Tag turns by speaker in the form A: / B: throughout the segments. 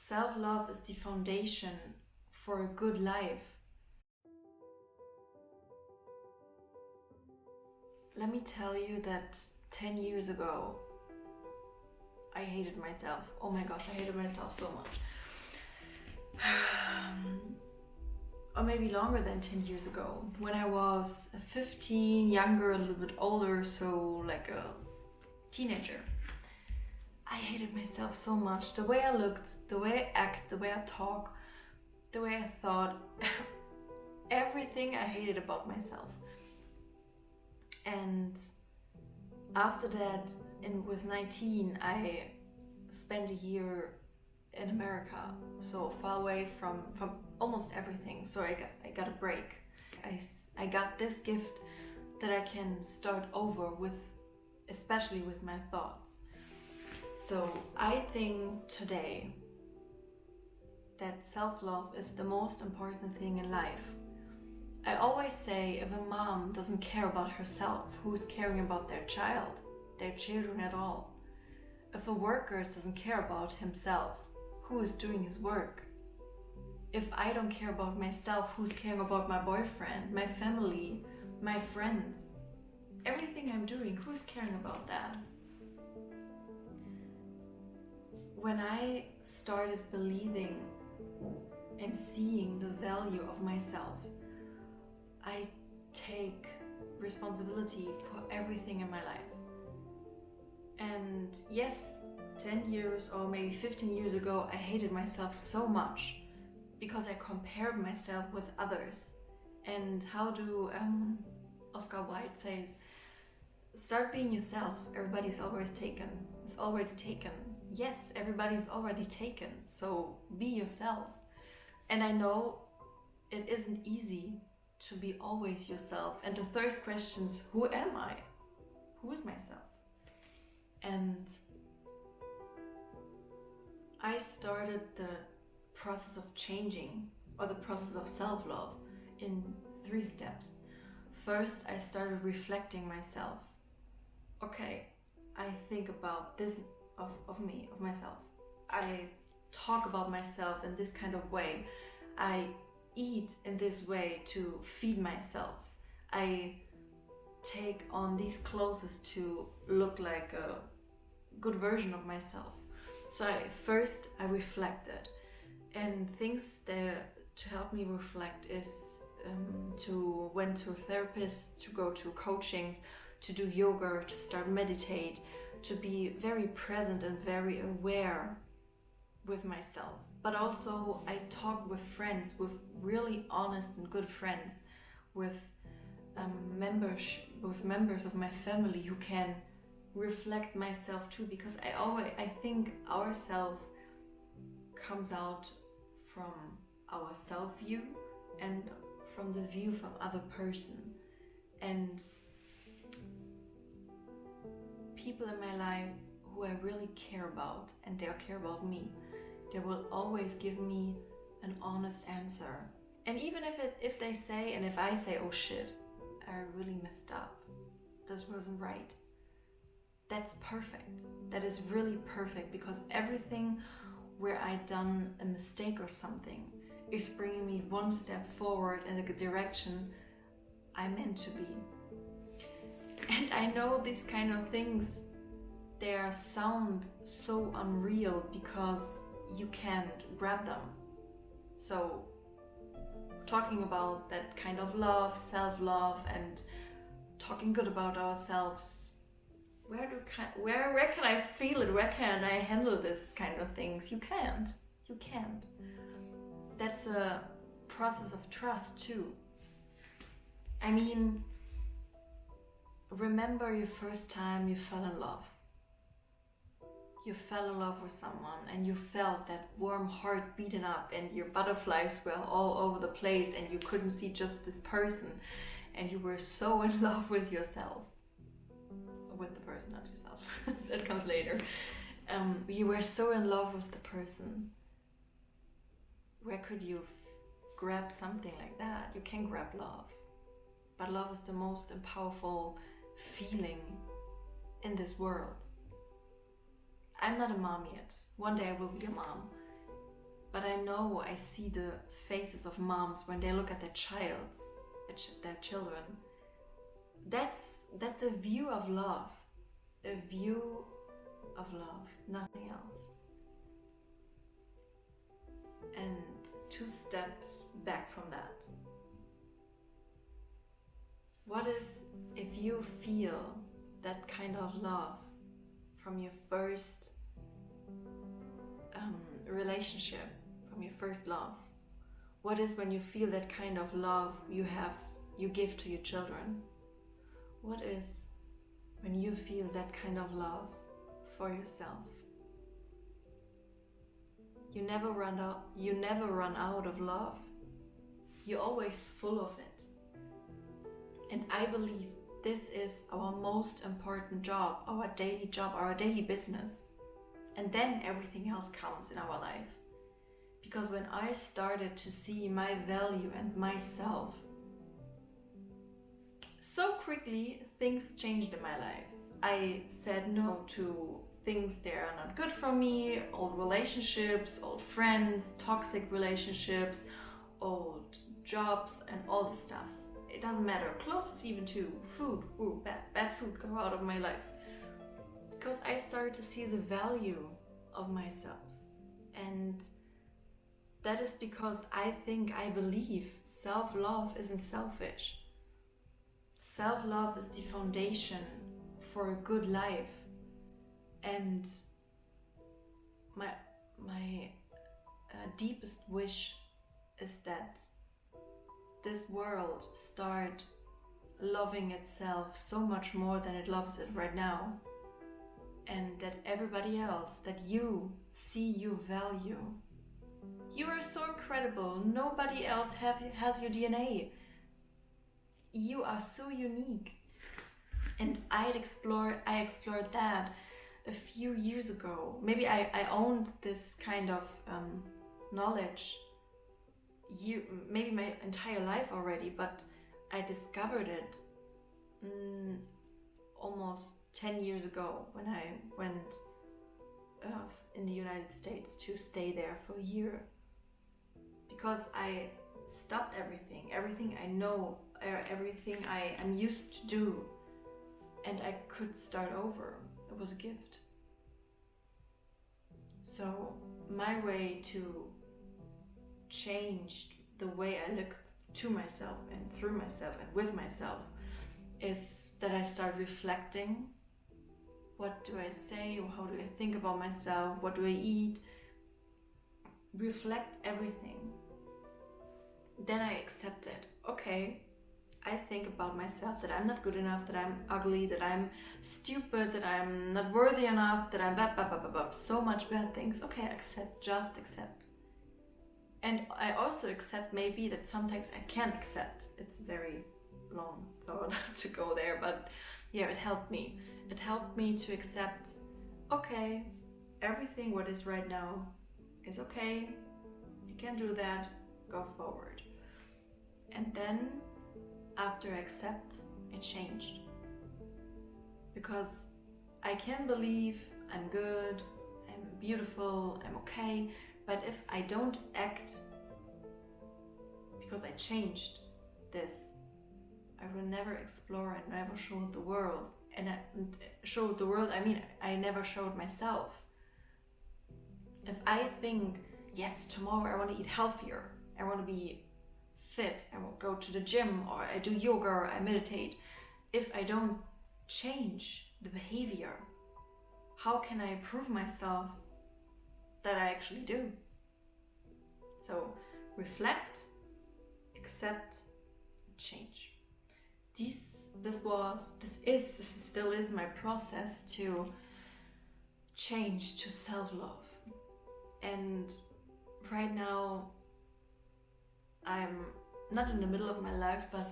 A: Self-love is the foundation for a good life. Let me tell you that 10 years ago, I hated myself. Oh my gosh, I hated myself so much. Or maybe longer than 10 years ago, when I was 15, younger, a little bit older, so like a teenager. I hated myself so much. The way I looked, the way I act, the way I talk, the way I thought, everything I hated about myself. And after that, with 19, I spent a year in America, so far away from almost everything. So I got a break. I got this gift that I can start over with, especially with my thoughts. So I think today that self-love is the most important thing in life. I always say, if a mom doesn't care about herself, who's caring about their child, their children at all? If a worker doesn't care about himself, who is doing his work? If I don't care about myself, who's caring about my boyfriend, my family, my friends? Everything I'm doing, who's caring about that? When I started believing and seeing the value of myself, I take responsibility for everything in my life. And yes, 10 years or maybe 15 years ago, I hated myself so much because I compared myself with others. And how do Oscar Wilde says, start being yourself, everybody's always taken. It's already taken. Yes, everybody's already taken, so be yourself. And I know it isn't easy to be always yourself. And the first question's, who am I? Who is myself? And I started the process of changing, or the process of self-love, in 3 steps. First, I started reflecting myself. Okay, I think about this of me, of myself. I talk about myself in this kind of way. I eat in this way to feed myself. I take on these clothes to look like a good version of myself. So first I reflected, and things that to help me reflect is to went to a therapist, to go to coachings, to do yoga, to start meditate, to be very present and very aware with myself. But also I talk with friends, with really honest and good friends, with members of my family who can reflect myself too, because I think our self comes out from our self-view and from the view from other person. And people in my life who I really care about, and they care about me, they will always give me an honest answer. And even if they say, and if I say, oh shit, I really messed up, this wasn't right, that's perfect. That is really perfect, because everything where I done a mistake or something is bringing me one step forward in the direction I meant to be. And I know these kind of things, they sound so unreal because you can't grab them. So talking about that kind of love, self-love, and talking good about ourselves, where can I feel it? Where can I handle this kind of things? You can't. That's a process of trust too. I mean, remember your first time you fell in love. You fell in love with someone and you felt that warm heart beating up and your butterflies were all over the place and you couldn't see just this person, and you were so in love with yourself. With the person, not yourself. That comes later. You were so in love with the person. Where could you grab something like that? You can grab love. But love is the most powerful feeling in this world. I'm not a mom yet. One day I will be a mom. but I know I see the faces of moms when they look at their children. That's a view of love. A view of love, nothing else. And 2 steps back from that. What is if you feel that kind of love from your first relationship, from your first love? What is when you feel that kind of love you give to your children? What is when you feel that kind of love for yourself? You never run out of love. You're always full of it. And I believe this is our most important job, our daily business. And then everything else counts in our life. Because when I started to see my value and myself, so quickly things changed in my life. I said no to things that are not good for me, old relationships, old friends, toxic relationships, old jobs, and all the stuff. It doesn't matter, closest even to food. Ooh, bad food, go out of my life. Because I started to see the value of myself. And that is because I believe self-love isn't selfish. Self-love is the foundation for a good life. And my deepest wish is that this world start loving itself so much more than it loves it right now, and that everybody else, that you see your value. You are so incredible. Nobody else has your DNA. You are so unique. And I explored that a few years ago. Maybe I owned this kind of knowledge maybe my entire life already, but I discovered it almost 10 years ago when I went in the United States to stay there for a year. Because I stopped everything I know, everything I am used to do, and I could start over. It was a gift. So my way to change the way I look to myself and through myself and with myself is that I start reflecting. What do I say? How do I think about myself? What do I eat? Reflect everything. Then I accept it. Okay, I think about myself that I'm not good enough, that I'm ugly, that I'm stupid, that I'm not worthy enough, that I'm so much bad things. Okay, just accept. And I also accept maybe that sometimes I can't accept. It's a very long thought to go there, but yeah, it helped me. It helped me to accept, okay, everything what is right now is okay. You can do that, go forward. And then after I accept, it changed. Because I can believe I'm good, I'm beautiful, I'm okay, but if I don't act because I changed this, I will never explore and never show the world. And showed the world, I mean, I never showed myself. If I think, yes, tomorrow I want to eat healthier, I want to be fit, I will go to the gym, or I do yoga, or I meditate. If I don't change the behavior, how can I prove myself that I actually do? So reflect, accept, change. This still is my process to change to self-love. And right now I'm not in the middle of my life, but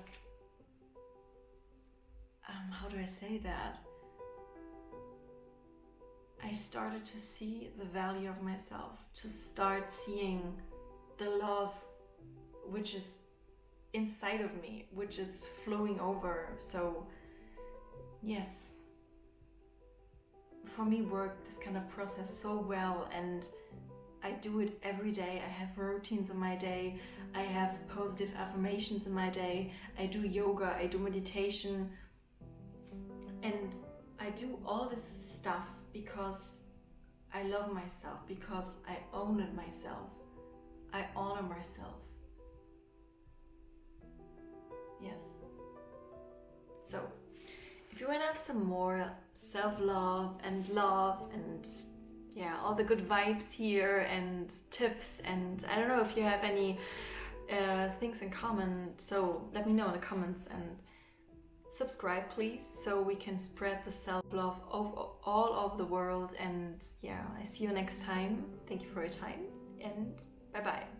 A: how do I say that? I started to see the value of myself, to start seeing the love which is inside of me, which is flowing over. So yes, for me worked this kind of process so well, and I do it every day. I have routines in my day. I have positive affirmations in my day. I do yoga, I do meditation. And I do all this stuff because I love myself, because I own it myself. I honor myself. Yes. So, if you want to have some more self-love and love and yeah, all the good vibes here and tips, and I don't know if you have any things in common, so let me know in the comments, and subscribe please, so we can spread the self-love all over the world. And yeah, I see you next time. Thank you for your time, and bye bye.